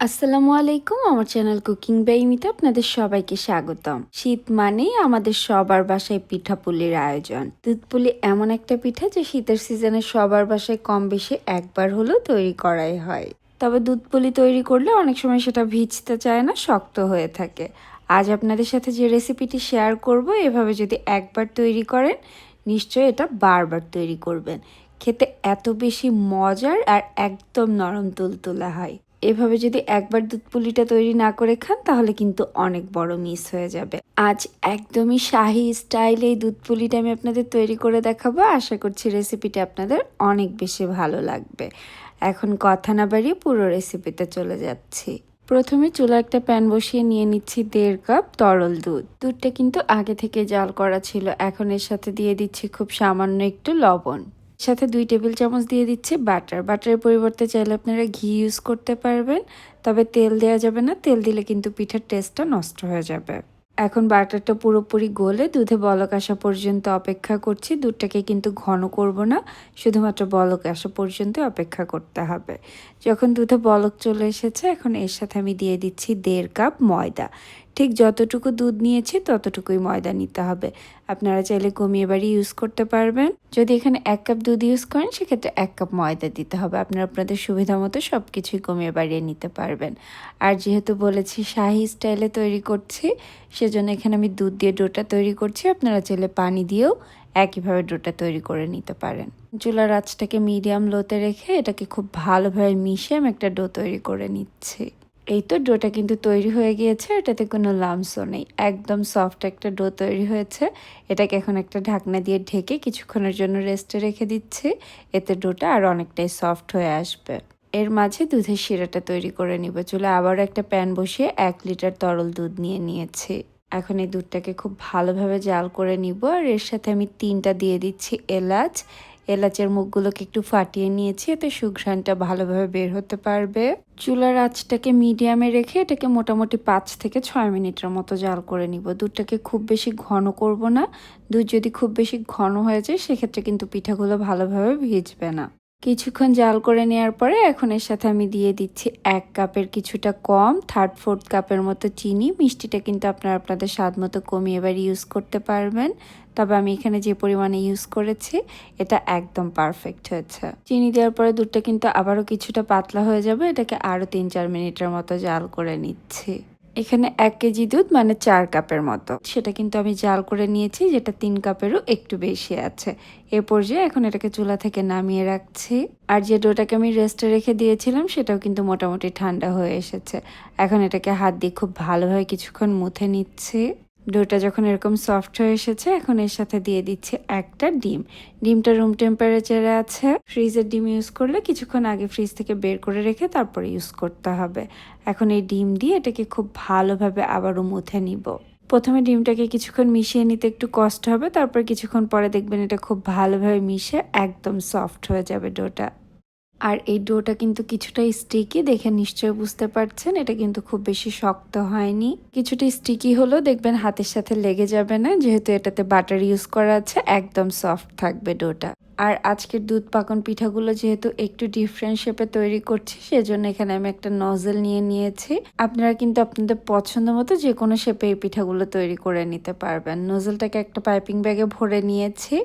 আসসালামু আলাইকুম। আমার চ্যানেল কুকিং বাই ইমিতে আপনাদের সবাইকে স্বাগতম। শীত মানেই আমাদের সবার বাসায় পিঠাপুলির আয়োজন। দুধপুলি এমন একটা পিঠা যে শীতের সিজনে সবার বাসায় কম বেশি একবার হলেও তৈরি করাই হয়। তবে দুধপুলি তৈরি করলে অনেক সময় সেটা ভিজতে চায় না, শক্ত হয়ে থাকে। আজ আপনাদের সাথে যে রেসিপিটি শেয়ার করব, এভাবে যদি একবার তৈরি করেন নিশ্চয়ই এটা বারবার তৈরি করবেন। খেতে এত বেশি মজার আর একদম নরম তুলতুলা হয়। এভাবে যদি একবার দুধ পুলিটা তৈরি না করে খান তাহলে কিন্তু অনেক বড় মিস হয়ে যাবে। আজ একদমই শাহী স্টাইলে এই দুধ পুলিটা আমি আপনাদের তৈরি করে দেখাবো। আশা করছি রেসিপিটা আপনাদের অনেক বেশি ভালো লাগবে। এখন কথা না বাড়িয়ে পুরো রেসিপিতে চলে যাচ্ছি। প্রথমে চুলা একটা প্যান বসিয়ে নিয়ে নিচ্ছি 1.5 কাপ তরল দুধ। দুধটা কিন্তু আগে থেকে জাল করা ছিল। এখন এর সাথে দিয়ে দিচ্ছি খুব সামান্য একটু লবণ। সাথে 2 টেবিল চামচ দিয়ে দিচ্ছি বাটার। বাটারের পরিবর্তে চাইলে আপনারা ঘি ইউজ করতে পারবেন, তবে তেল দেওয়া যাবে না। তেল দিলে কিন্তু পিঠার টেস্টটা নষ্ট হয়ে যাবে। এখন বাটারটা পুরোপুরি গলে দুধে বলক আসা পর্যন্ত অপেক্ষা করছি। দুধটাকে কিন্তু ঘন করব না, শুধুমাত্র বলক আসা পর্যন্ত অপেক্ষা করতে হবে। যখন দুধে বলক চলে এসেছে, এখন এর সাথে আমি দিয়ে দিচ্ছি 1.5 কাপ ময়দা। ঠিক যতটুকু দুধ নিয়েছি ততটুকুই ময়দা নিতে হবে। আপনারা চাইলে কমিয়ে বাড়িয়ে ইউজ করতে পারবেন। যদি এখানে 1 কাপ দুধ ইউজ করেন সেক্ষেত্রে 1 কাপ ময়দা দিতে হবে। আপনারা আপনাদের সুবিধা মতো সব কিছুই কমিয়ে বাড়িয়ে নিতে পারবেন। আর যেহেতু বলেছি শাহী স্টাইলে তৈরি করছি, সেজন্য এখানে আমি দুধ দিয়ে ডোটা তৈরি করছি। আপনারা চাইলে পানি দিয়েও একইভাবে ডোটা তৈরি করে নিতে পারেন। চুলার আঁচটাকে মিডিয়াম লোতে রেখে এটাকে খুব ভালোভাবে মিশিয়ে আমি একটা ডো তৈরি করে নিচ্ছি। এই তো ডোটা কিন্তু তৈরি হয়ে গিয়েছে, এটাতে কোনো লামসও নেই, একদম সফট একটা ডো তৈরি হয়েছে। এটাকে এখন একটা ঢাকনা দিয়ে ঢেকে কিছুক্ষণের জন্য রেস্টে রেখে দিচ্ছি। এতে ডোটা আর অনেকটাই সফট হয়ে আসবে। এর মাঝে দুধের শিরাটা তৈরি করে নিব। চুলে আবার একটা প্যান বসিয়ে 1 লিটার তরল দুধ নিয়ে নিয়েছি। এখন এই দুধটাকে খুব ভালোভাবে জাল করে নিব। আর এর সাথে আমি 3টা দিয়ে দিচ্ছি এলাচ। এলাচের মুখগুলোকে একটু ফাটিয়ে নিয়েছি, এতে সুঘ্রাণটা ভালোভাবে বের হতে পারবে। চুলার আঁচটাকে মিডিয়ামে রেখে এটাকে মোটামুটি 5 থেকে 6 মিনিটের মতো জাল করে নিব। দুধটাকে খুব বেশি ঘন করব না। দুধ যদি খুব বেশি ঘন হয়ে যায় সেক্ষেত্রে কিন্তু পিঠাগুলো ভালোভাবে ভিজবে না। কিছুক্ষণ জাল করে নেওয়ার পরে এখন এর সাথে আমি দিয়ে দিচ্ছি 1 কাপের কিছুটা কম 3/4 কাপের মতো চিনি। মিষ্টিটা কিন্তু আপনারা আপনাদের স্বাদ মতো কমিয়ে এবার ইউজ করতে পারবেন, তবে আমি এখানে যে পরিমাণে ইউজ করেছি এটা একদম পারফেক্ট হয়েছে। চিনি দেওয়ার পরে দুধটা কিন্তু আবারও কিছুটা পাতলা হয়ে যাবে। এটাকে আরও 3-4 মিনিটের মতো জাল করে নিচ্ছি। এখানে 1 কেজি দুধ মানে 4 কাপের মতো, সেটা কিন্তু আমি জাল করে নিয়েছি, যেটা 3 কাপেরও একটু বেশি আছে। এ পর্যায়ে এখন এটাকে চুলা থেকে নামিয়ে রাখছি। আর যে ডোটাকে আমি রেস্টে রেখে দিয়েছিলাম সেটাও কিন্তু মোটামুটি ঠান্ডা হয়ে এসেছে। এখন এটাকে হাত দিয়ে খুব ভালোভাবে কিছুক্ষণ মুথে নিচ্ছি। ডোটা যখন এরকম সফট হয়ে এসেছে, এখন এর সাথে দিয়ে দিচ্ছি একটা ডিম। ডিমটা রুম টেম্পারেচারে আছে। ফ্রিজের ডিম ইউজ করলে কিছুক্ষণ আগে ফ্রিজ থেকে বের করে রেখে তারপরে ইউজ করতে হবে। এখন এই ডিম দিয়ে এটাকে খুব ভালোভাবে আবারও মুথে নিব। প্রথমে ডিমটাকে কিছুক্ষণ মিশিয়ে নিতে একটু কষ্ট হবে, তারপর কিছুক্ষণ পরে দেখবেন এটা খুব ভালোভাবে মিশে একদম সফট হয়ে যাবে ডোটা। আর এই ডোটা কিন্তু কিছুটা স্টিকি, দেখে নিশ্চয়ই বুঝতে পারছেন এটা কিন্তু খুব বেশি শক্ত হয়নি। কিছুটা স্টিকি হলেও দেখবেন হাতের সাথে লেগে যাবে না, যেহেতু এটাতে বাটার ইউজ করা আছে, একদম সফট থাকবে ডোটা। আর আজকের দুধ পাকন পিঠাগুলো যেহেতু একটু ডিফারেন্ট শেপে তৈরি করছি, সেজন্য এখানে আমি একটা নজল নিয়ে নিয়েছি। আপনারা কিন্তু আপনাদের পছন্দ মতো যে কোনো শেপে এই পিঠাগুলো তৈরি করে নিতে পারবেন। নজলটাকে একটা পাইপিং ব্যাগে ভরে নিয়েছি।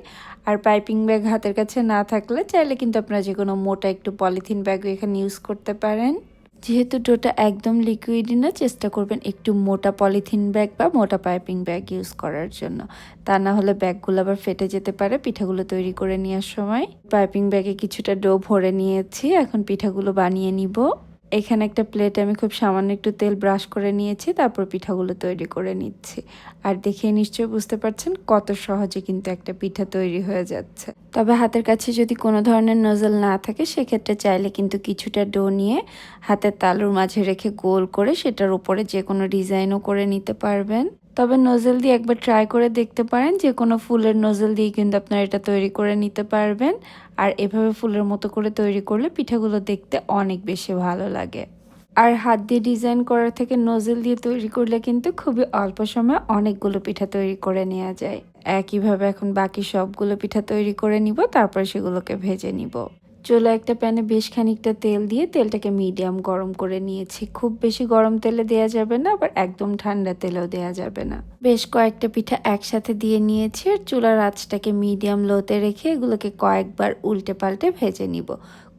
আর পাইপিং ব্যাগ হাতের কাছে না থাকলে চাইলে কিন্তু আপনারা যে কোনো মোটা একটু পলিথিন ব্যাগও এখানে ইউজ করতে পারেন। যেহেতু ডোটা একদম লিকুইডই না, চেষ্টা করবেন একটু মোটা পলিথিন ব্যাগ বা মোটা পাইপিং ব্যাগ ইউজ করার জন্য। তা না হলে ব্যাগগুলো আবার ফেটে যেতে পারে পিঠাগুলো তৈরি করে নেওয়ার সময়। পাইপিং ব্যাগে কিছুটা ডো ভরে নিয়েছি, এখন পিঠাগুলো বানিয়ে নিব। এখানে একটা প্লেটে আমি খুব সামান্য একটু তেল ব্রাশ করে নিয়েছি, তারপর পিঠাগুলো তৈরি করে নিচ্ছি। আর দেখে নিশ্চয়ই বুঝতে পারছেন কত সহজে কিন্তু একটা পিঠা তৈরি হয়ে যাচ্ছে। তবে হাতের কাছে যদি কোনো ধরনের নজল না থাকে সেক্ষেত্রে চাইলে কিন্তু কিছুটা ডো নিয়ে হাতের তালুর মাঝে রেখে গোল করে সেটার উপরে যে কোনো ডিজাইনও করে নিতে পারবেন। তবে নজল দিয়ে একবার ট্রাই করে দেখতে পারেন, যে কোনো ফুলের নজল দিয়ে কিন্তু আপনারা এটা তৈরি করে নিতে পারবেন। আর এভাবে ফুলের মতো করে তৈরি করলে পিঠাগুলো দেখতে অনেক বেশি ভালো লাগে। আর হাত দিয়ে ডিজাইন করার থেকে নজল দিয়ে তৈরি করলে কিন্তু খুবই অল্প সময়ে অনেকগুলো পিঠা তৈরি করে নেওয়া যায়। একইভাবে এখন বাকি সবগুলো পিঠা তৈরি করে নিব, তারপর সেগুলোকে ভেজে নিব। চুলা একটা প্যানে বেশ খানিকটা তেল দিয়ে তেলটাকে মিডিয়াম গরম করে নিয়েছি। খুব বেশি গরম তেলে দেয়া যাবে না, আবার একদম ঠান্ডা তেলেও দেয়া যাবে না। বেশ কয়েকটা পিঠা একসাথে দিয়ে নিয়েছি আর চুলার আঁচটাকে মিডিয়াম লোতে রেখে এগুলোকে কয়েকবার উল্টে পাল্টে ভেজে নিব।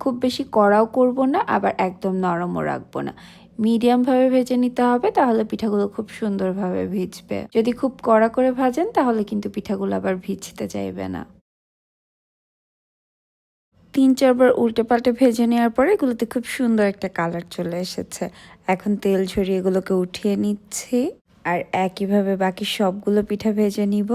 খুব বেশি কড়াও করব না, আবার একদম নরমও রাখবো না। মিডিয়ামভাবে ভেজে নিতে হবে, তাহলে পিঠাগুলো খুব সুন্দরভাবে ভিজবে। যদি খুব কড়া করে ভাজেন তাহলে কিন্তু পিঠাগুলো আবার ভিজতে চাইবে না। ৩-৪ বার উল্টে পাল্টে ভেজে নেওয়ার পরে এগুলোতে খুব সুন্দর একটা কালার চলে এসেছে। এখন তেল ঝরিয়ে এগুলোকে উঠিয়ে নিচ্ছি আর একইভাবে বাকি সবগুলো পিঠা ভেজে নিব।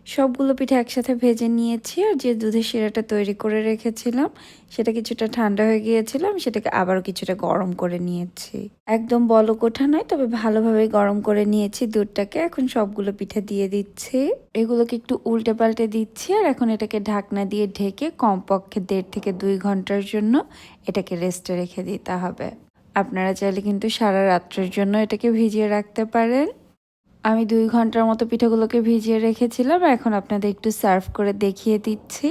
সবগুলো পিঠা একসাথে ভেজে নিয়েছি আর যে দুধের শিরাটা তৈরি করে রেখেছিলাম সেটা কিছুটা ঠান্ডা হয়ে গিয়েছিল, আমি সেটাকে আবারও কিছুটা গরম করে নিয়েছি। একদম বলক ওঠা নয়, তবে ভালোভাবে গরম করে নিয়েছি দুধটাকে। এখন সবগুলো পিঠা দিয়ে দিচ্ছি, এগুলোকে একটু উল্টে পাল্টে দিচ্ছি আর এখন এটাকে ঢাকনা দিয়ে ঢেকে কমপক্ষে 1.5 থেকে 2 ঘন্টার জন্য এটাকে রেস্টে রেখে দিতে হবে। আপনারা চাইলে কিন্তু সারা রাত্রের জন্য এটাকে ভিজিয়ে রাখতে পারেন। আমি 2 ঘন্টার মতো পিঠাগুলোকে ভিজিয়ে রেখেছিলাম। এখন আপনাদের একটু সার্ভ করে দেখিয়ে দিচ্ছি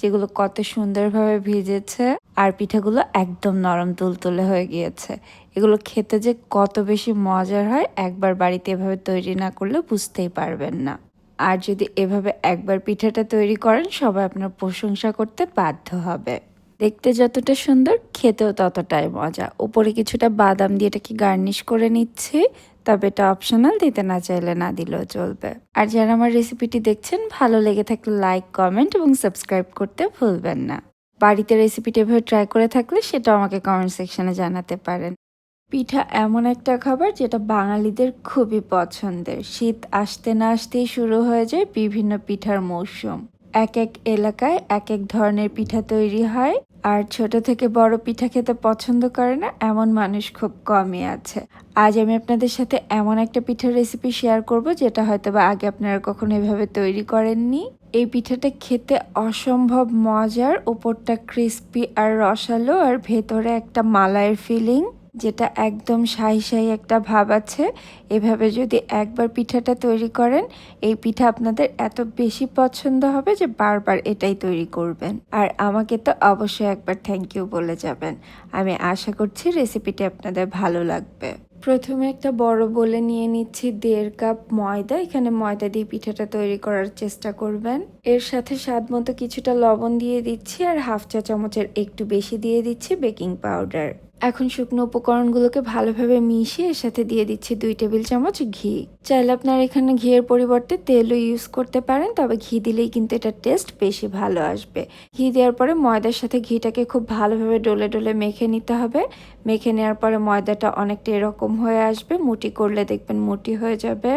যেগুলো কত সুন্দরভাবে ভিজেছে আর পিঠাগুলো একদম নরম তুলতুলে হয়ে গিয়েছে। এগুলো খেতে যে কত বেশি মজার হয়, একবার বাড়িতে এভাবে তৈরি না করলে বুঝতেই পারবেন না। আর যদি এভাবে একবার পিঠাটা তৈরি করেন সবাই আপনার প্রশংসা করতে বাধ্য হবে। দেখতে যতটা সুন্দর, খেতেও ততটাই মজা। উপরে কিছুটা বাদাম দিয়ে এটাকে গার্নিশ করে নিচ্ছি, তবে এটা অপশনাল, দিতে না চাইলে না দিলেও চলবে। আর যারা আমার রেসিপিটি দেখছেন ভালো লেগে থাকলে লাইক, কমেন্ট এবং সাবস্ক্রাইব করতে ভুলবেন না। বাড়িতে রেসিপিটি এভাবে ট্রাই করে থাকলে সেটাও আমাকে কমেন্ট সেকশনে জানাতে পারেন। পিঠা এমন একটা খাবার যেটা বাঙালিদের খুবই পছন্দের। শীত আসতে না আসতেই শুরু হয়ে যায় বিভিন্ন পিঠার মৌসুম। এক এক এলাকায় এক এক ধরনের পিঠা তৈরি হয়, আর ছোট থেকে বড় পিঠা খেতে পছন্দ করে না এমন মানুষ খুব কমই আছে। আজ আমি আপনাদের সাথে এমন একটা পিঠার রেসিপি শেয়ার করব যেটা হয়তোবা আগে আপনারা কখনো এভাবে তৈরি করেননি। এই পিঠাটা খেতে অসম্ভব মজার, উপরটা ক্রিস্পি আর রসালো আর ভেতরে একটা মালাইয়ের ফিলিং, যেটা একদম শাহি শাহি একটা ভাব আছে। এভাবে যদি একবার পিঠাটা তৈরি করেন, এই পিঠা আপনাদের এত বেশি পছন্দ হবে যে বারবার এটাই তৈরি করবেন। আর আমাকে তো অবশ্যই একবার থ্যাংক ইউ বলে যাবেন। আমি আশা করছি রেসিপিটি আপনাদের ভালো লাগবে। প্রথমে একটা বড় বোলে নিয়ে নিচ্ছি 1.5 কাপ ময়দা। এখানে ময়দা দিয়ে পিঠাটা তৈরি করার চেষ্টা করবেন। এর সাথে স্বাদ মতো কিছুটা লবণ দিয়ে দিচ্ছি আর 1/2 চা চামচের একটু বেশি দিয়ে দিচ্ছি বেকিং পাউডার। এখন শুকনো উপকরণগুলোকে ভালোভাবে মিশিয়ে এর সাথে দিয়ে দিচ্ছি 2 টেবিল চামচ ঘি। চাইলে আপনারা এখানে ঘিয়ের পরিবর্তে তেলও ইউজ করতে পারেন, তবে ঘি দিলেই কিন্তু এটা টেস্ট বেশি ভালো আসবে। ঘি দেওয়ার পরে ময়দার সাথে ঘিটাকে খুব ভালোভাবে ডলে ডলে মেখে নিতে হবে। মেখে নেওয়ার পরে ময়দাটা অনেকটা এরকম হয়ে আসবে, মুঠি করলে দেখবেন মুঠি হয়ে যাবে।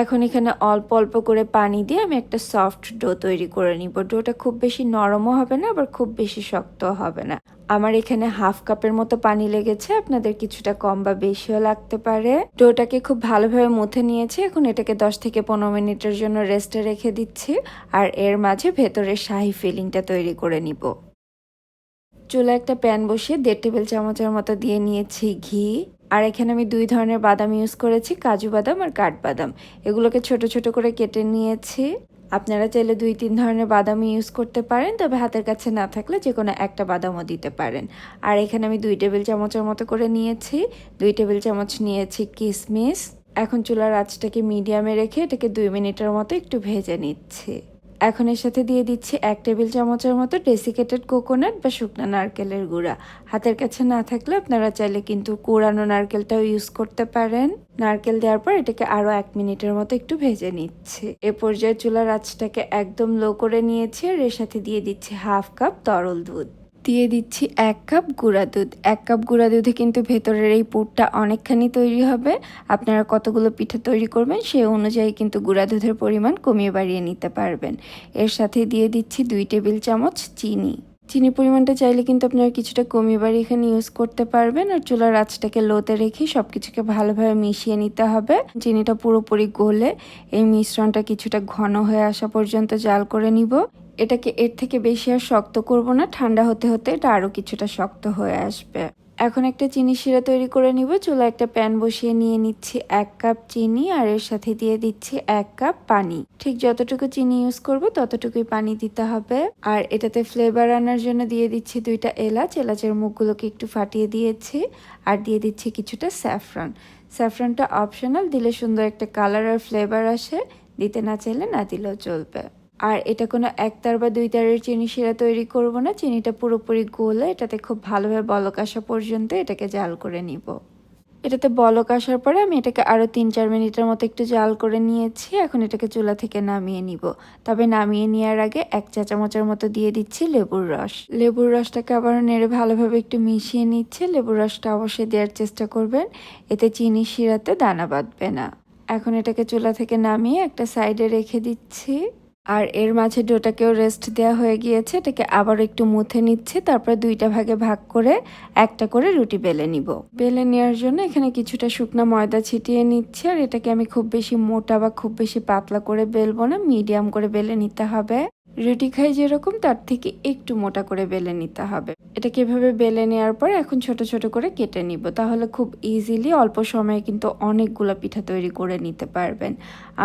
এখন এখানে অল্প অল্প করে পানি দিয়ে আমি একটা সফট ডো তৈরি করে নিব। ডোটা খুব বেশি নরমও হবে না, আবার খুব বেশি শক্তও হবে না। আমার এখানে 1/2 কাপের মতো পানি লেগেছে, আপনাদের কিছুটা কম বা বেশিও লাগতে পারে। ডোটাকে খুব ভালোভাবে মুথে নিয়েছি। এখন এটাকে 10 থেকে 15 মিনিটের জন্য রেস্টে রেখে দিচ্ছি আর এর মাঝে ভেতরের শাহি ফিলিংটা তৈরি করে নিব। চুলায় একটা প্যান বসিয়ে 1.5 টেবিল চামচের মতো দিয়ে নিয়েছি ঘি। আর এখানে আমি 2 ধরনের বাদাম ইউজ করেছি, কাজু বাদাম আর কাঠবাদাম। এগুলোকে ছোট ছোট করে কেটে নিয়েছি। আপনারা চাইলে 2-3 ধরনের বাদাম ইউজ করতে পারেন, তবে হাতের কাছে না থাকলে যে কোনো একটা বাদামও দিতে পারেন। আর এখানে আমি 2 টেবিল চামচের মতো করে নিয়েছি। 2 টেবিল চামচ নিয়েছি কিশমিশ। এখন চুলার আঁচটাকে মিডিয়ামে রেখে এটাকে 2 মিনিটের মতো একটু ভেজে নিচ্ছি। এখন এর সাথে দিয়ে দিচ্ছি 1 টেবিল চামচের মতো ডেসিকেটেড কোকোনাট বা শুকনো নারকেলের গুঁড়া। হাতের কাছে না থাকলে আপনারা চাইলে কিন্তু কুড়ানো নারকেলটাও ইউজ করতে পারেন। নারকেল দেওয়ার পর এটাকে আরো 1 মিনিটের মতো একটু ভেজে নিচ্ছি। এ পর্যায়ে চুলার আঁচটাকে একদম লো করে নিয়েছি আর এর সাথে দিয়ে দিচ্ছি 1/2 কাপ তরল দুধ। দিয়ে দিচ্ছি 1 কাপ গুঁড়া দুধ। 1 কাপ গুঁড়া দুধে কিন্তু ভেতরের এই পুরটা অনেকখানি তৈরি হবে। আপনারা কতগুলো পিঠা তৈরি করবেন সেই অনুযায়ী কিন্তু গুঁড়া দুধের পরিমাণ কমিয়ে বাড়িয়ে নিতে পারবেন। এর সাথে দিয়ে দিচ্ছি 2 টেবিল চামচ চিনি। চিনির পরিমাণটা চাইলে কিন্তু আপনারা কিছুটা কমিয়ে বাড়িয়ে এখানে ইউজ করতে পারবেন। আর চুলার আঁচটাকে লোতে রেখে সবকিছুকে ভালোভাবে মিশিয়ে নিতে হবে। চিনিটা পুরোপুরি গলে এই মিশ্রণটা কিছুটা ঘন হয়ে আসা পর্যন্ত জাল করে নিব। এটাকে এর থেকে বেশি আর শক্ত করব না, ঠান্ডা হতে হতে এটা আরো কিছুটা শক্ত হয়ে আসবে। এখন একটা চিনি শিরা তৈরি করে নিব। চুলায় একটা প্যান বসিয়ে নিয়ে নিচ্ছি 1 কাপ চিনি আর এর সাথে দিয়ে দিচ্ছি 1 কাপ পানি। ঠিক যতটুকু চিনি ইউজ করব ততটুকুই পানি দিতে হবে। আর এটাতে ফ্লেভার আনার জন্য দিয়ে দিচ্ছি 2টা এলাচ। এলাচের মুখগুলোকে একটু ফাটিয়ে দিয়েছি আর দিয়ে দিচ্ছি কিছুটা স্যাফরন। স্যাফরনটা অপশনাল, দিলে সুন্দর একটা কালার আর ফ্লেভার আসে, দিতে না চাইলে না দিলেও চলবে। আর এটা কোনো একতার বা দুইতারের চিনি শিরা তৈরি করব না, চিনিটা পুরোপুরি গলে এটাতে খুব ভালোভাবে বলক আসা পর্যন্ত এটাকে জাল করে নিব। এটাতে বলক আসার পরে আমি এটাকে আরও 3-4 মিনিটের মতো একটু জাল করে নিয়েছি। এখন এটাকে চুলা থেকে নামিয়ে নিব। তবে নামিয়ে নেওয়ার আগে 1 চা চামচের মতো দিয়ে দিচ্ছি লেবুর রস। লেবুর রসটাকে আবারও নেড়ে ভালোভাবে একটু মিশিয়ে নিচ্ছে। লেবুর রসটা অবশ্যই দেওয়ার চেষ্টা করবেন, এতে চিনি শিরাতে দানা বাঁধবে না। এখন এটাকে চুলা থেকে নামিয়ে একটা সাইডে রেখে দিচ্ছি। আর এর মাঝে ডোটাকেও রেস্ট দেওয়া হয়ে গিয়েছে। এটাকে আবার একটু মুথে নিচ্ছে, তারপর 2টা ভাগে ভাগ করে একটা করে রুটি বেলে নিব। বেলে নেওয়ার জন্য এখানে কিছুটা শুকনো ময়দা ছিটিয়ে নিচ্ছে। আর এটাকে আমি খুব বেশি মোটা বা খুব বেশি পাতলা করে বেলবো না, মিডিয়াম করে বেলে নিতে হবে। রুটি খাই যেরকম তার থেকে একটু মোটা করে বেলে নিতে হবে। এটাকে এভাবে বেলে নেওয়ার পর এখন ছোট ছোট করে কেটে নিব, তাহলে খুব ইজিলি অল্প সময়ে কিন্তু অনেকগুলো পিঠা তৈরি করে নিতে পারবেন।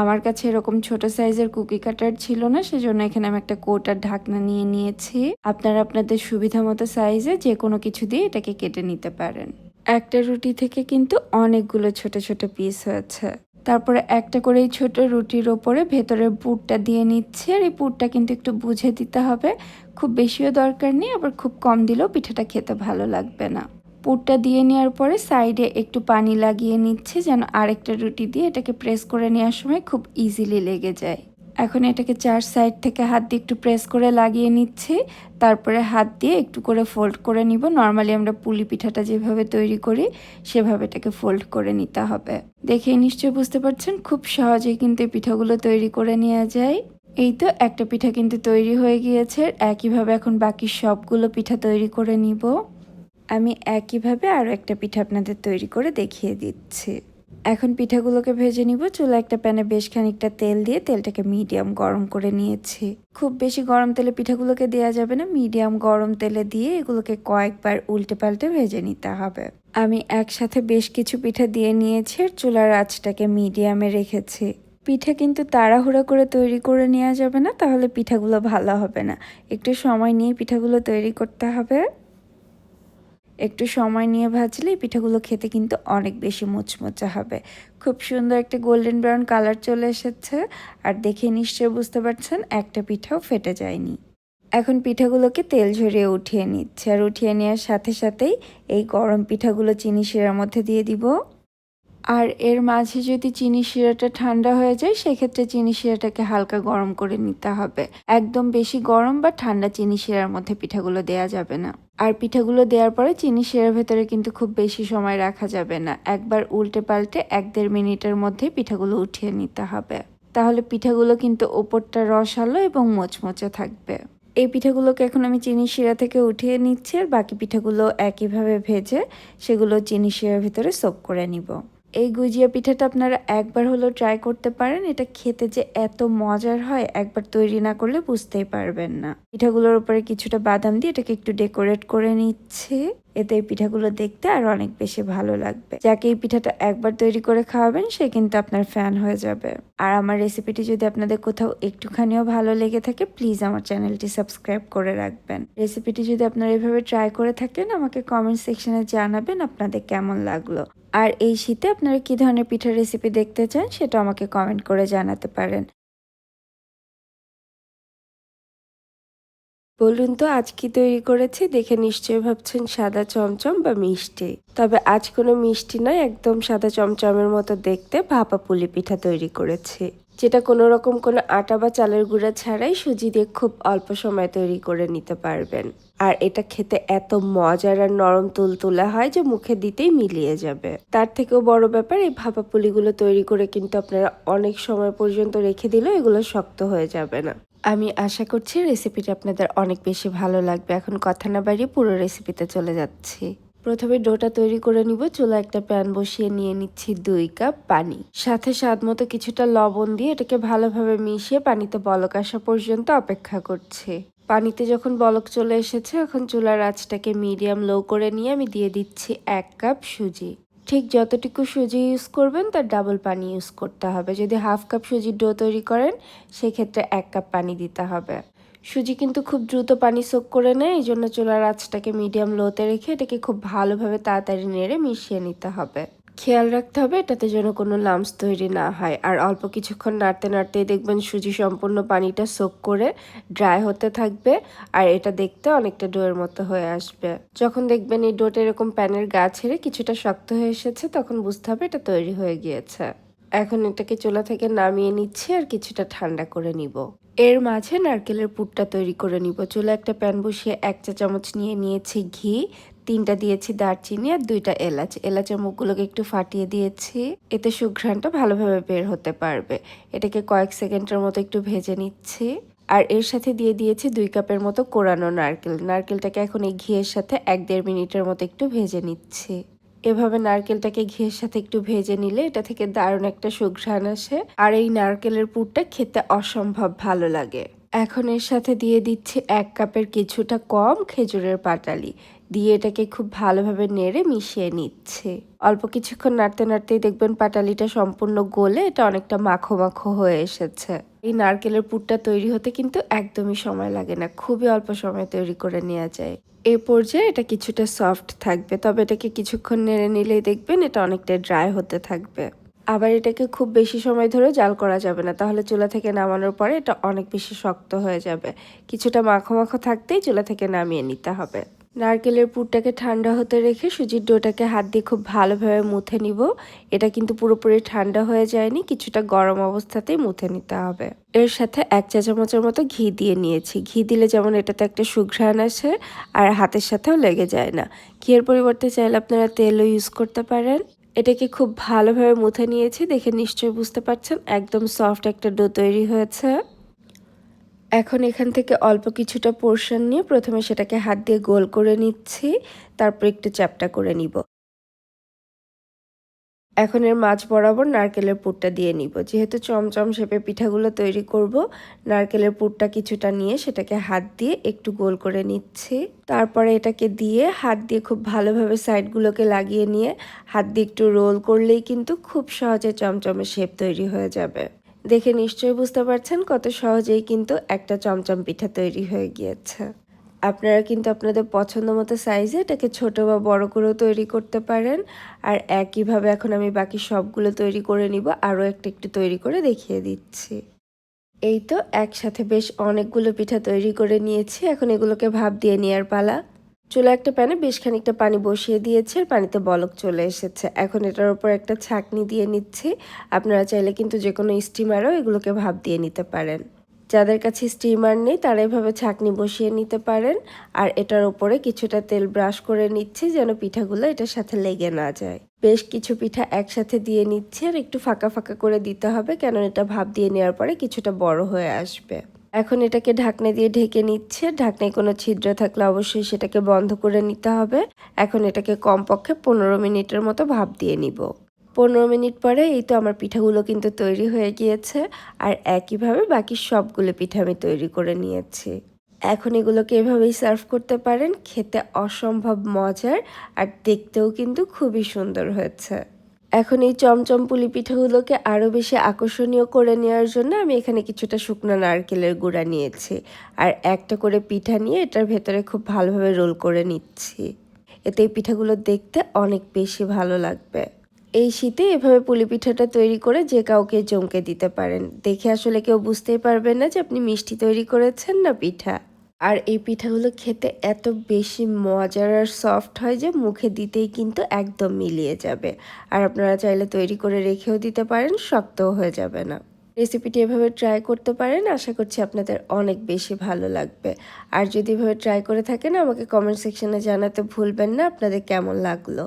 আমার কাছে এরকম ছোট সাইজের কুকি কাটার ছিল না, সেজন্য এখানে আমি একটা কৌটার ঢাকনা নিয়ে নিয়েছি। আপনারা আপনাদের সুবিধা মতো সাইজে যে কোনো কিছু দিয়ে এটাকে কেটে নিতে পারেন। একটা রুটি থেকে কিন্তু অনেকগুলো ছোট ছোট পিস হয়েছে। তারপরে একটা করে এই ছোট রুটির ওপরে ভেতরের পুরটা দিয়ে নিচ্ছে। আর এই পুরটা কিন্তু একটু বুঝে দিতে হবে, খুব বেশিও দরকার নেই, আবার খুব কম দিলেও পিঠাটা খেতে ভালো লাগবে না। পুরটা দিয়ে নেওয়ার পরে সাইডে একটু পানি লাগিয়ে নিচ্ছে, যেন আরেকটা রুটি দিয়ে এটাকে প্রেস করে নেওয়ার সময় খুব ইজিলি লেগে যায়। এখন এটাকে 4 সাইড থেকে হাত দিয়ে একটু প্রেস করে লাগিয়ে নিচ্ছি। তারপরে হাত দিয়ে একটু করে ফোল্ড করে নিব। নর্মালি আমরা পুলি পিঠাটা যেভাবে তৈরি করি সেভাবে এটাকে ফোল্ড করে নিতে হবে। দেখেই নিশ্চয়ই বুঝতে পারছেন খুব সহজেই কিন্তু এই পিঠাগুলো তৈরি করে নেওয়া যায়। এই তো একটা পিঠা কিন্তু তৈরি হয়ে গিয়েছে। একইভাবে এখন বাকি সবগুলো পিঠা তৈরি করে নিব। আমি একইভাবে আরও একটা পিঠা আপনাদের তৈরি করে দেখিয়ে দিচ্ছি। এখন পিঠাগুলোকে ভেজে নিব। চুলা একটা প্যানে বেশ খানিকটা তেল দিয়ে তেলটাকে মিডিয়াম গরম করে নিয়েছি। খুব বেশি গরম তেলে পিঠাগুলোকে দেওয়া যাবে না, মিডিয়াম গরম তেলে দিয়ে এগুলোকে কয়েকবার উল্টে পাল্টে ভেজে নিতে হবে। আমি একসাথে বেশ কিছু পিঠা দিয়ে নিয়েছি আর চুলার আঁচটাকে মিডিয়ামে রেখেছি। পিঠা কিন্তু তাড়াহুড়া করে তৈরি করে নেওয়া যাবে না, তাহলে পিঠাগুলো ভালো হবে না। একটু সময় নিয়ে পিঠাগুলো তৈরি করতে হবে। একটু সময় নিয়ে ভাজলে পিঠাগুলো খেতে কিন্তু অনেক বেশি মুচমুচে হবে। খুব সুন্দর একটা গোল্ডেন ব্রাউন কালার চলে এসেছে। আর দেখে নিশ্চয়ই বুঝতে পারছেন একটা পিঠাও ফেটে যায়নি। এখন পিঠাগুলোকে তেল ঝরিয়ে উঠিয়ে নিচ্ছে। আর উঠিয়ে নেওয়ার সাথে সাথেই এই গরম পিঠাগুলো চিনি শিরার মধ্যে দিয়ে দিব। আর এর মাঝে যদি চিনি শিরাটা ঠান্ডা হয়ে যায় সেক্ষেত্রে চিনি শিরাটাকে হালকা গরম করে নিতে হবে। একদম বেশি গরম বা ঠান্ডা চিনি শিরার মধ্যে পিঠাগুলো দেয়া যাবে না। আর পিঠাগুলো দেওয়ার পরে চিনি শিরার ভেতরে কিন্তু খুব বেশি সময় রাখা যাবে না। একবার উল্টে পাল্টে 1-1.5 মিনিটের মধ্যে পিঠাগুলো উঠিয়ে নিতে হবে। তাহলে পিঠাগুলো কিন্তু ওপরটা রসালো এবং মোচমোচে থাকবে। এই পিঠাগুলোকে এখন আমি চিনি শিরা থেকে উঠিয়ে নিচ্ছি। আর বাকি পিঠাগুলো একইভাবে ভেজে সেগুলো চিনি শিরার ভিতরে সোক করে নিব। এই গুজিয়া পিঠাটা আপনারা একবার হলেও ট্রাই করতে পারেন। এটা খেতে যে এত মজার হয়, একবার তৈরি না করলে বুঝতেই পারবেন না। পিঠাগুলোর উপরে কিছুটা বাদাম দিয়ে এটাকে একটু ডেকোরেট করে নিচ্ছে। এতে এই পিঠাগুলো দেখতে আর অনেক বেশি ভালো লাগবে। যাকে এই পিঠাটা একবার তৈরি করে খাওয়াবেন সে কিন্তু আপনার ফ্যান হয়ে যাবে। আর আমার রেসিপিটি যদি আপনাদের কোথাও একটুখানিও ভালো লেগে থাকে প্লিজ আমার চ্যানেলটি সাবস্ক্রাইব করে রাখবেন। রেসিপিটি যদি আপনারা এভাবে ট্রাই করে থাকেন আমাকে কমেন্ট সেকশনে জানাবেন আপনাদের কেমন লাগলো। আর এই শীতে আপনারা কি ধরনের পিঠার রেসিপি দেখতে চান সেটা আমাকে কমেন্ট করে জানাতে পারেন। বলুন তো আজ কি তৈরি করেছি? দেখে নিশ্চয়ই ভাবছেন সাদা চমচম বা মিষ্টি। তবে আজ কোনো মিষ্টি নয়, একদম সাদা চমচমের মতো দেখতে ভাপা পুলি পিঠা তৈরি করেছি, যেটা কোনো রকম কোনো আটা বা চালের গুঁড়া ছাড়াই সুজি দিয়ে খুব অল্প সময় তৈরি করে নিতে পারবেন। আর এটা খেতে এত মজার আর নরম তুলতুলে হয় যে মুখে দিতেই মিলিয়ে যাবে। তার থেকেও বড় ব্যাপার, এই ভাপা পুলিগুলো তৈরি করে কিন্তু আপনারা অনেক সময় পর্যন্ত রেখে দিলেও এগুলো শক্ত হয়ে যাবে না। আমি আশা করছি রেসিপিটা আপনাদের অনেক বেশি ভালো লাগবে। এখন কথা না বাড়িয়ে পুরো রেসিপিতে চলে যাচ্ছি। প্রথমে ডোটা তৈরি করে নিব। চুলা একটা প্যান বসিয়ে নিয়ে নিচ্ছি 2 কাপ পানি, সাথে স্বাদ মতো কিছুটা লবণ দিয়ে এটাকে ভালোভাবে মিশিয়ে পানিতে বলক আসা পর্যন্ত অপেক্ষা করছি। পানিতে যখন বলক চলে এসেছে, এখন চুলার আঁচটাকে মিডিয়াম লো করে নিয়ে আমি দিয়ে দিচ্ছি 1 কাপ সুজি। ঠিক যতটুকু সুজি ইউজ করবেন তার ডাবল পানি ইউজ করতে হবে। যদি হাফ কাপ সুজির ডো তৈরি করেন সেক্ষেত্রে 1 কাপ পানি দিতে হবে। সুজি কিন্তু খুব দ্রুত পানি সোক করে নেয়, এই জন্য চুলার আঁচটাকে মিডিয়াম লোতে রেখে এটাকে খুব ভালোভাবে তাড়াতাড়ি নেড়ে মিশিয়ে নিতে হবে। খেয়াল রাখতে হবে এটাতে যেন কোনো লাম্পস তৈরি না হয়। আর অল্প কিছুক্ষণ নাড়তে নাড়তেই দেখবেন সুজি সম্পূর্ণ পানিটা সোক করে ড্রাই হতে থাকবে, আর এটা দেখতে অনেকটা ডোয়ের মতো হয়ে আসবে। যখন দেখবেন এই ডোটা এরকম প্যানের গা ছেড়ে কিছুটা শক্ত হয়ে এসেছে, তখন বুঝতে হবে এটা তৈরি হয়ে গিয়েছে। এখন এটাকে চুলা থেকে নামিয়ে নিচ্ছি আর কিছুটা ঠান্ডা করে নিব। এর মাঝে নারকেলের পুরটা তৈরি করে নিব। চুলা একটা প্যান বসিয়ে 1 চা চামচ নিয়ে নিয়েছি ঘি, 3টা দিয়েছি দারচিনি আর 2টা এলাচ। এলাচের মুখগুলোকে একটু ফাটিয়ে দিয়েছি, এতে সুঘ্রাণটা ভালোভাবে বের হতে পারবে। এটাকে কয়েক সেকেন্ডের মতো একটু ভেজে নিচ্ছি। আর এর সাথে দিয়ে দিয়েছি 2 কাপের মতো কোরানো নারকেল। নারকেলটাকে এখন এই ঘিয়ের সাথে 1-1.5 মিনিটের মতো একটু ভেজে নিচ্ছি। এভাবে নারকেলটাকে ঘিয়ের সাথে একটু ভেজে নিলে এটা থেকে দারুণ একটা সুঘ্রাণ আসে, আর এই নারকেলের পুরটা খেতে অসম্ভব ভালো লাগে। এখন এর সাথে দিয়ে দিচ্ছি 1 কাপের কিছুটা কম খেজুরের পাটালি, দিয়ে এটাকে খুব ভালোভাবে নেড়ে মিশিয়ে নিচ্ছে। অল্প কিছুক্ষণ নাড়তে নাড়তেই দেখবেন পাটালিটা সম্পূর্ণ গলে এটা অনেকটা মাখো মাখো হয়ে এসেছে। এই নারকেলের পুরটা তৈরি হতে কিন্তু একদমই সময় লাগে না, খুবই অল্প সময় তৈরি করে নেওয়া যায়। এ পর্যায়ে এটা কিছুটা সফট থাকবে, তবে এটাকে কিছুক্ষণ নেড়ে নিলেই দেখবেন এটা অনেকটা ড্রাই হতে থাকবে। আবার এটাকে খুব বেশি সময় ধরে জাল করা যাবে না, তাহলে চুলা থেকে নামানোর পরে এটা অনেক বেশি শক্ত হয়ে যাবে। কিছুটা মাখো মাখো থাকতেই চুলা থেকে নামিয়ে নিতে হবে। নারকেলের পুরটাকে ঠান্ডা হতে রেখে সুজির ডোটাকে হাত দিয়ে খুব ভালোভাবে মুথে নিব। এটা কিন্তু পুরোপুরি ঠান্ডা হয়ে যায়নি, কিছুটা গরম অবস্থাতেই মুথে নিতে হবে। এর সাথে 1 চা চামচের মতো ঘি দিয়ে নিয়েছি। ঘি দিলে যেমন এটাতে একটা সুঘ্রাণ আসে আর হাতের সাথেও লেগে যায় না। ঘিয়ের পরিবর্তে চাইলে আপনারা তেলও ইউজ করতে পারেন। এটাকে খুব ভালোভাবে মুথে নিয়েছি, দেখে নিশ্চয়ই বুঝতে পারছেন একদম সফট একটা ডো তৈরি হয়েছে। এখন এখান থেকে অল্প কিছুটা পোর্শন নিয়ে প্রথমে সেটাকে হাত দিয়ে গোল করে নিচ্ছি, তারপর একটু চ্যাপ্টা করে নিব। এখন এর মাঝ বরাবর নারকেলের পুরটা দিয়ে নিব। যেহেতু চমচম শেপে পিঠাগুলো তৈরি করব, নারকেলের পুরটা কিছুটা নিয়ে সেটাকে হাত দিয়ে একটু গোল করে নিচ্ছি। তারপরে এটাকে দিয়ে হাত দিয়ে খুব ভালোভাবে সাইডগুলোকে লাগিয়ে নিয়ে হাত দিয়ে একটু রোল করলেই কিন্তু খুব সহজে চমচমে শেপ তৈরি হয়ে যাবে। দেখে নিশ্চয়ই বুঝতে পারছেন কত সহজেই কিন্তু একটা চমচম পিঠা তৈরি হয়ে গিয়েছে। আপনারা কিন্তু আপনাদের পছন্দ মতো সাইজে এটাকে ছোট বা বড় করেও তৈরি করতে পারেন। আর একইভাবে এখন আমি বাকি সবগুলো তৈরি করে নিব, আরও একটা একটু তৈরি করে দেখিয়ে দিচ্ছি। এই তো একসাথে বেশ অনেকগুলো পিঠা তৈরি করে নিয়েছি, এখন এগুলোকে ভাপ দিয়ে নেওয়ার পালা। চুলা একটা প্যানে বেশ খানিকটা পানি বসিয়ে দিয়েছি আর পানিতে বলক চলে এসেছে। এখন এটার উপর একটা ছাঁকনি দিয়ে নিচ্ছি। আপনারা চাইলে কিন্তু যে কোনো স্টিমারও এগুলোকে ভাপ দিয়ে নিতে পারেন। যাদের কাছে স্টিমার নেই তারা এভাবে ছাঁকনি বসিয়ে নিতে পারেন। আর এটার উপরে কিছুটা তেল ব্রাশ করে নিচ্ছি যেন পিঠাগুলো এটার সাথে লেগে না যায়। বেশ কিছু পিঠা একসাথে দিয়ে নিচ্ছি আর একটু ফাঁকা ফাঁকা করে দিতে হবে, কেন এটা ভাপ দিয়ে নেওয়ার পরে কিছুটা বড় হয়ে আসবে। এখন এটাকে ঢাকনা দিয়ে ঢেকে নিচ্ছে। ঢাকনায় কোনো ছিদ্র থাকলে অবশ্যই সেটাকে বন্ধ করে নিতে হবে। এখন এটাকে কমপক্ষে 15 মিনিটের মতো ভাপ দিয়ে নিব। 15 মিনিট পরে এই তো আমার পিঠাগুলো কিন্তু তৈরি হয়ে গিয়েছে। আর একইভাবে বাকি সবগুলো পিঠা আমি তৈরি করে নিয়েছি। এখন এগুলোকে এভাবেই সার্ভ করতে পারেন, খেতে অসম্ভব মজার আর দেখতেও কিন্তু খুবই সুন্দর হয়েছে। এখন এই চমচম পুলি পিঠাগুলোকে আরও বেশি আকর্ষণীয় করে নেওয়ার জন্য আমি এখানে কিছুটা শুকনো নারকেলের গুঁড়া নিয়েছি আর একটা করে পিঠা নিয়ে এটার ভেতরে খুব ভালোভাবে রোল করে নিচ্ছি। এতে এই পিঠাগুলো দেখতে অনেক বেশি ভালো লাগবে। এই শীতে এভাবে পুলি পিঠাটা তৈরি করে যে কাউকে চমকে দিতে পারেন। দেখে আসলে কেউ বুঝতেই পারবে না যে আপনি মিষ্টি তৈরি করেছেন না পিঠা। আর এই পিঠাগুলো খেতে এত বেশি মজার আর সফট হয় যে মুখে দিতেই কিন্তু একদম মিলিয়ে যাবে। আর আপনারা চাইলে তৈরি করে রেখেও দিতে পারেন, শক্তও হয়ে যাবে না। রেসিপিটি এভাবে ট্রাই করতে পারেন, আশা করছি আপনাদের অনেক বেশি ভালো লাগবে। আর যদি এভাবে ট্রাই করে থাকেন আমাকে কমেন্ট সেকশনে জানাতে ভুলবেন না আপনাদের কেমন লাগলো।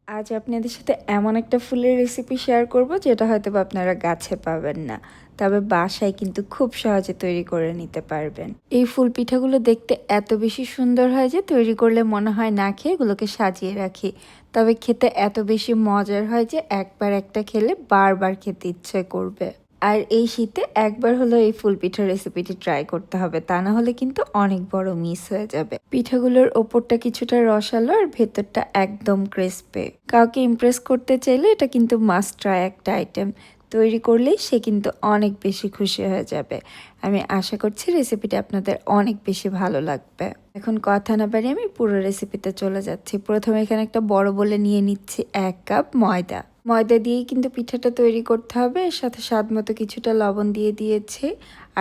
আজ আপনাদের সাথে এমন একটা ফুলের রেসিপি শেয়ার করব যেটা হয়তো বা আপনারা গাছে পাবেন না, তবে বাসায় কিন্তু খুব সহজে তৈরি করে নিতে পারবেন। এই ফুল পিঠাগুলো দেখতে এত বেশি সুন্দর হয় যে তৈরি করলে মনে হয় না খেয়ে এগুলোকে সাজিয়ে রাখি, তবে খেতে এত বেশি মজার হয় যে একবার একটা খেলে বারবার খেতে ইচ্ছে করবে। আর এই শীতে একবার হলো এই ফুল পিঠার রেসিপিটি ট্রাই করতে হবে, তা না হলে কিন্তু অনেক বড় মিস হয়ে যাবে। পিঠাগুলোর ওপরটা কিছুটা রসালো আর ভেতরটা একদম ক্রিস্পি। কাউকে ইমপ্রেস করতে চাইলে এটা কিন্তু মাস্ট ট্রাই একটা আইটেম। তৈরি করলেই সে কিন্তু অনেক বেশি খুশি হয়ে যাবে। আমি আশা করছি রেসিপিটা আপনাদের অনেক বেশি ভালো লাগবে। এখন কথা না বাড়িয়ে আমি পুরো রেসিপিতে চলে যাচ্ছি। প্রথমে এখানে একটা বড় বলে নিয়ে নিচ্ছি 1 কাপ ময়দা। ময়দা দিয়েই কিন্তু পিঠাটা তৈরি করতে হবে। এর সাথে স্বাদ মতো কিছুটা লবণ দিয়ে দিয়েছি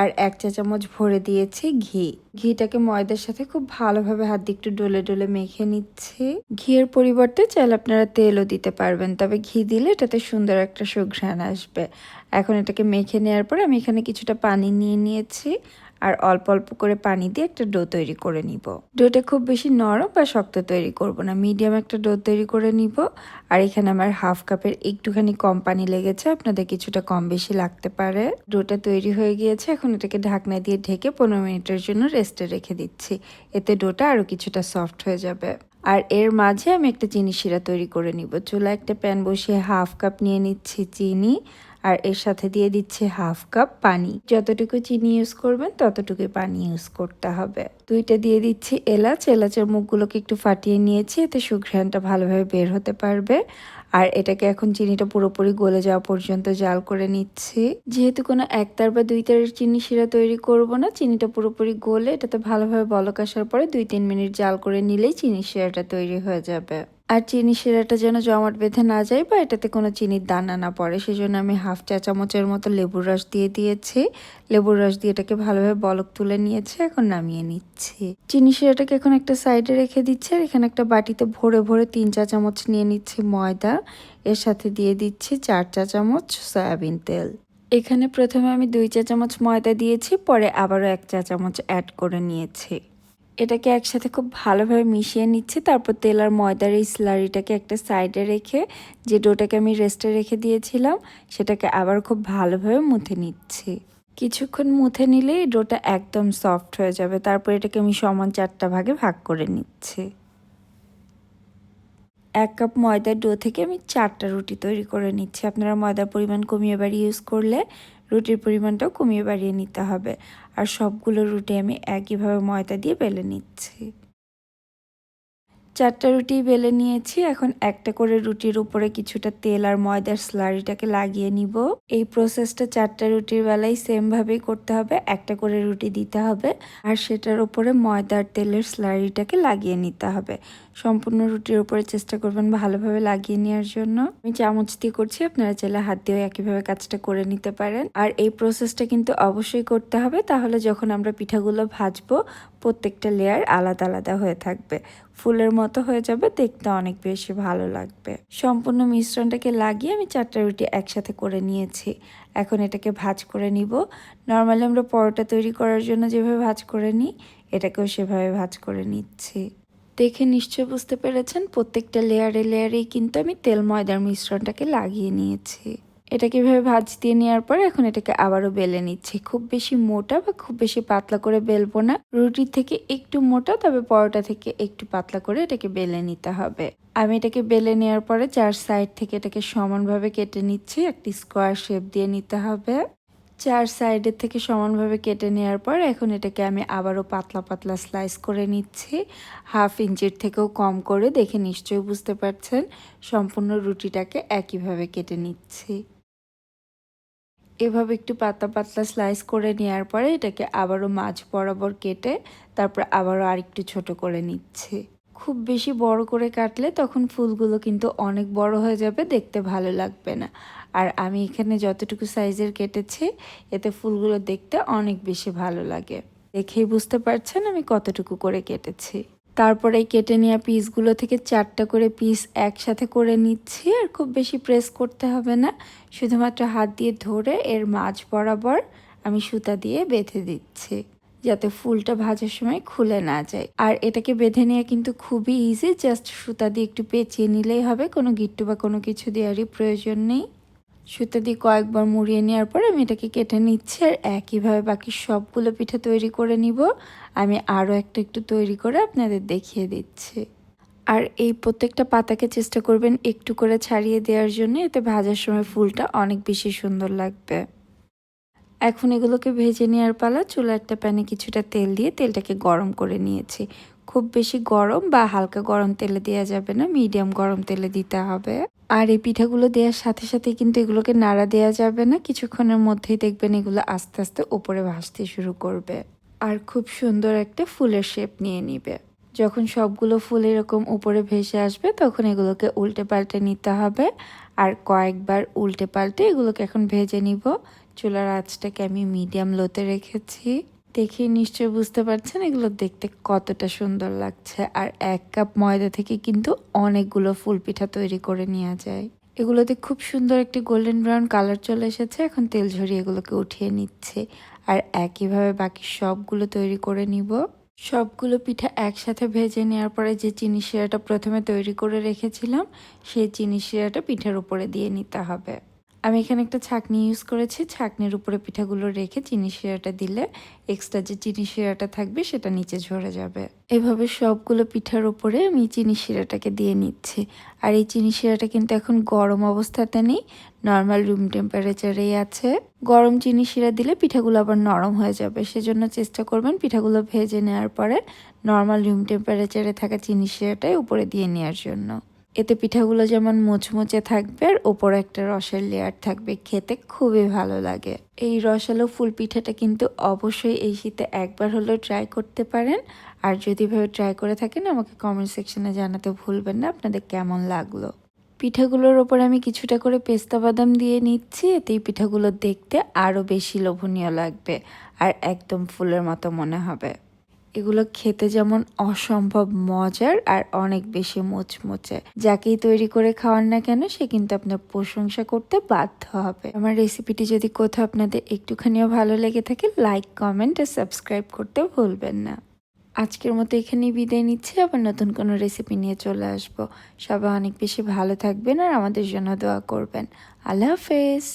আর 1 চা চামচ ভরে দিয়েছি ঘি। ঘিটাকে ময়দার সাথে খুব ভালোভাবে হাত দিয়ে একটু ডলে ডলে মেখে নিচ্ছি। ঘিয়ের পরিবর্তে চাইলে আপনারা তেলও দিতে পারবেন, তবে ঘি দিলে এটাতে সুন্দর একটা সুঘ্রাণ আসবে। এখন এটাকে মেখে নেওয়ার পর আমি এখানে কিছুটা পানি নিয়ে নিয়েছি আর অল্প অল্প করে পানি দিয়ে একটা ডো তৈরি করে নিব। ডোটা খুব বেশি নরম বা শক্ত তৈরি করব না, মিডিয়াম একটা ডো তৈরি করে নিব। আর এখানে আমার 1/2 কাপের একটুখানি কম পানি লেগেছে, আপনাদের কিছুটা কম বেশি লাগতে পারে। ডোটা তৈরি হয়ে গিয়েছে, এখন এটাকে ঢাকনা দিয়ে ঢেকে 15 মিনিটের জন্য রেস্টে রেখে দিচ্ছি। এতে ডোটা আরও কিছুটা সফট হয়ে যাবে। আর এর মাঝে আমি একটা চিনি শিরা তৈরি করে নিব। চুলায় একটা প্যান বসিয়ে 1/2 কাপ নিয়ে নিচ্ছি চিনি আর এর সাথে দিয়ে দিচ্ছি 1/2 কাপ পানি। যতটুকু চিনি ইউজ করবেন ততটুকুই পানি ইউজ করতে হবে। 2টা দিয়ে দিচ্ছি এলাচ। এলাচের মুখগুলোকে একটু ফাটিয়ে নিয়েছি, এতে সুঘ্রাণটা ভালোভাবে বের হতে পারবে। আর এটাকে এখন চিনিটা পুরোপুরি গলে যাওয়া পর্যন্ত জাল করে নিচ্ছি। যেহেতু কোনো একতার বা দুইতারের চিনি শিরা তৈরি করব না, চিনিটা পুরোপুরি গলে এটাতে ভালোভাবে বলক আসার পরে 2-3 মিনিট জাল করে নিলেই চিনি শিরাটা তৈরি হয়ে যাবে। আর চিনি শিরাটা যেন জমাট বেঁধে না যায় বা এটাতে কোনো চিনির দানা না পড়ে, সেজন্য আমি 1/2 চা চামচের মতো লেবুর রস দিয়ে দিয়েছি। লেবুর রস দিয়ে এটাকে ভালোভাবে বলক তুলে নিয়েছি, এখন নামিয়ে নিচ্ছি। চিনি শিরাটাকে এখন একটা সাইডে রেখে দিচ্ছি আর এখানে একটা বাটিতে ভরে ভরে 3 চা চামচ নিয়ে নিচ্ছি ময়দা। এর সাথে দিয়ে দিচ্ছি 4 চা চামচ সয়াবিন তেল। এখানে প্রথমে আমি 2 চা চামচ ময়দা দিয়েছি, পরে আবারও 1 চা চামচ অ্যাড করে নিয়েছি। এটাকে একসাথে খুব ভালোভাবে মিশিয়ে নিচ্ছি। তারপর তেল আর ময়দার এই স্লারিটাকে একটা সাইডে রেখে যে ডোটাকে আমি রেস্টে রেখে দিয়েছিলাম সেটাকে আবার খুব ভালোভাবে মুথে নিচ্ছি। কিছুক্ষণ মুথে নিলে এই ডোটা একদম সফট হয়ে যাবে। তারপর এটাকে আমি সমান 4টা ভাগে ভাগ করে নিচ্ছি। 1 কাপ ময়দার ডো থেকে আমি 4টা রুটি তৈরি করে নিচ্ছি। আপনারা ময়দার পরিমাণ কমিয়ে বাড়িয়ে ইউজ করলে রুটির পরিমাণটাও কমিয়ে বাড়িয়ে নিতে হবে। আর সবগুলো রুটি আমি একইভাবে ময়দা দিয়ে বেলে নিচ্ছি। 4টা রুটি বেলে নিয়েছি। এখন একটা করে রুটির উপরে কিছুটা তেল আর ময়দার স্লারিটাকে লাগিয়ে নিব। এই প্রসেসটা 4টা রুটির বেলায় সেম ভাবেই করতে হবে। একটা করে রুটি দিতে হবে আর সেটার উপরে ময়দার তেলের স্লারিটাকে লাগিয়ে নিতে হবে। সম্পূর্ণ রুটির উপরে চেষ্টা করবেন ভালোভাবে লাগিয়ে নেওয়ার জন্য। আমি চামচ দিয়ে করছি, আপনারা চাইলে হাত দিয়েও একইভাবে কাজটা করে নিতে পারেন। আর এই প্রসেসটা কিন্তু অবশ্যই করতে হবে, তাহলে যখন আমরা পিঠাগুলো ভাজবো প্রত্যেকটা লেয়ার আলাদা আলাদা হয়ে থাকবে, ফুলের মতো হয়ে যাবে, দেখতে অনেক বেশি ভালো লাগবে। সম্পূর্ণ মিশ্রণটাকে লাগিয়ে আমি 4টা রুটি একসাথে করে নিয়েছি। এখন এটাকে ভাঁজ করে নিব। নর্মালি আমরা পরোটা তৈরি করার জন্য যেভাবে ভাঁজ করে নিই, এটাকেও সেভাবে ভাঁজ করে নিচ্ছি। দেখে নিশ্চয় বুঝতে পেরেছেন প্রত্যেকটা লেয়ারে লেয়ারেই কিন্তু আমি তেল ময়দার মিশ্রণটাকে লাগিয়ে নিয়েছি। এটাকে এভাবে ভাঁজ দিয়ে নেওয়ার পর এখন এটাকে আবারও বেলে নিচ্ছি। খুব বেশি মোটা বা খুব বেশি পাতলা করে বেলবো না, রুটির থেকে একটু মোটা তবে পরোটা থেকে একটু পাতলা করে এটাকে বেলে নিতে হবে। আমি এটাকে বেলে নেওয়ার পরে 4 সাইড থেকে এটাকে সমানভাবে কেটে নিচ্ছি। একটি স্কোয়ার শেপ দিয়ে নিতে হবে। 4 সাইডের থেকে সমানভাবে কেটে নেওয়ার পর এখন এটাকে আমি আবারও পাতলা পাতলা স্লাইস করে নিচ্ছি। 1/2 ইঞ্চির থেকেও কম করে, দেখে নিশ্চয়ই বুঝতে পারছেন। সম্পূর্ণ রুটিটাকে একইভাবে কেটে নিচ্ছি। এভাবে একটু পাতলা পাতলা স্লাইস করে নেওয়ার পরে এটাকে আবারও মাঝ বরাবর কেটে তারপর আবারও আরেকটু ছোট করে নিচ্ছি। খুব বেশি বড় করে কাটলে তখন ফুলগুলো কিন্তু অনেক বড় হয়ে যাবে, দেখতে ভালো লাগবে না। আর আমি এখানে যতটুকু সাইজের কেটেছি এতে ফুলগুলো দেখতে অনেক বেশি ভালো লাগে। দেখেই বুঝতে পারছেন আমি কতটুকু করে কেটেছি। তারপরে এই কেটে নেওয়া পিসগুলো থেকে 4টা করে পিস একসাথে করে নিচ্ছি। আর খুব বেশি প্রেস করতে হবে না, শুধুমাত্র হাত দিয়ে ধরে এর মাঝ বরাবর আমি সুতা দিয়ে বেঁধে দিচ্ছি, যাতে ফুলটা ভাজার সময় খুলে না যায়। আর এটাকে বেঁধে নেওয়া কিন্তু খুবই ইজি, জাস্ট সুতা দিয়ে একটু পেঁচিয়ে নিলেই হবে, কোনো গিট্টু বা কোনো কিছু দেওয়ারই প্রয়োজন নেই। সুতা দিয়ে কয়েকবার মুড়িয়ে নেওয়ার পর আমি এটাকে কেটে নিচ্ছি আর একইভাবে বাকি সবগুলো পিঠা তৈরি করে নিব। আমি আরও একটা একটু তৈরি করে আপনাদের দেখিয়ে দিচ্ছি। আর এই প্রত্যেকটা পাতাকে চেষ্টা করবেন একটু করে ছাড়িয়ে দেওয়ার জন্য, এতে ভাজার সময় ফুলটা অনেক বেশি সুন্দর লাগবে। এখন এগুলোকে ভেজে নেওয়ার পালা। চুলা একটা প্যানে কিছুটা তেল দিয়ে তেলটাকে গরম করে নিয়েছি। খুব বেশি গরম বা হালকা গরম তেলে দেওয়া যাবে না, মিডিয়াম গরম তেলে দিতে হবে। আর এই পিঠাগুলো দেওয়ার সাথে সাথে কিন্তু এগুলোকে নাড়া দেওয়া যাবে না, কিছুক্ষণের মধ্যেই দেখবেন এগুলো আস্তে আস্তে উপরে ভাসতে শুরু করবে আর খুব সুন্দর একটা ফুলের শেপ নিয়ে নিবে। যখন সবগুলো ফুল এরকম উপরে ভেসে আসবে তখন এগুলোকে উল্টে পাল্টে নিতে হবে আর কয়েকবার উল্টে পাল্টে এগুলোকে এখন ভেজে নিব। চুলার আঁচটাকে আমি মিডিয়াম লোতে রেখেছি। দেখে নিশ্চয়ই বুঝতে পারছেন এগুলো দেখতে কতটা সুন্দর লাগছে। আর 1 কাপ ময়দা থেকে কিন্তু অনেকগুলো ফুল পিঠা তৈরি করে নেওয়া যায়। এগুলোতে খুব সুন্দর একটি গোল্ডেন ব্রাউন কালার চলে এসেছে। এখন তেল ঝরিয়ে এগুলোকে উঠিয়ে নিচ্ছে আর একইভাবে বাকি সবগুলো তৈরি করে নিব। সবগুলো পিঠা একসাথে ভেজে নেওয়ার পরে যে চিনি শিরাটা প্রথমে তৈরি করে রেখেছিলাম সেই চিনি শিরাটা পিঠার উপরে দিয়ে নিতে হবে। আমি এখানে একটা ছাঁকনি ইউজ করেছি। ছাঁকনির উপরে পিঠাগুলো রেখে চিনি শিরাটা দিলে এক্সট্রা যে চিনি শিরাটা থাকবে সেটা নিচে ঝরে যাবে। এভাবে সবগুলো পিঠার উপরে আমি চিনি শিরাটাকে দিয়ে নিচ্ছি। আর এই চিনি শিরাটা কিন্তু এখন গরম অবস্থাতে নেই, নর্মাল রুম টেম্পারেচারেই আছে। গরম চিনি শিরা দিলে পিঠাগুলো আবার নরম হয়ে যাবে, সেজন্য চেষ্টা করবেন পিঠাগুলো ভেজে নেওয়ার পরে নর্মাল রুম টেম্পারেচারে থাকা চিনি শিরাটাই উপরে দিয়ে নেওয়ার জন্য। এতে পিঠাগুলো যেমন মুচমুচে থাকবে আর ওপরে একটা রসের লেয়ার থাকবে, খেতে খুবই ভালো লাগে। এই রসালো ফুল পিঠাটা কিন্তু অবশ্যই এই শীতে একবার হলেও ট্রাই করতে পারেন। আর যদি এভাবে ট্রাই করে থাকেন আমাকে কমেন্ট সেকশনে জানাতে ভুলবেন না আপনাদের কেমন লাগলো। পিঠাগুলোর ওপর আমি কিছুটা করে পেস্তা বাদাম দিয়ে নিচ্ছি, এতে এই পিঠাগুলো দেখতে আরও বেশি লোভনীয় লাগবে আর একদম ফুলের মতো মনে হবে। এগুলো খেতে যেমন অসম্ভব মজার আর অনেক বেশি মুচমুচে। যাকেই তৈরি করে খাওয়ান না কেন সে কিন্তু আপনার প্রশংসা করতে বাধ্য হবে। আমার রেসিপিটি যদি কোথাও আপনাদের একটুখানিও ভালো লেগে থাকে লাইক, কমেন্ট আর সাবস্ক্রাইব করতে ভুলবেন না। আজকের মতো এখানেই বিদায় নিচ্ছি, আবার নতুন কোনো রেসিপি নিয়ে চলে আসবো। সবাই অনেক বেশি ভালো থাকবেন আর আমাদের জন্য দোয়া করবেন। আল্লাহ হাফেজ।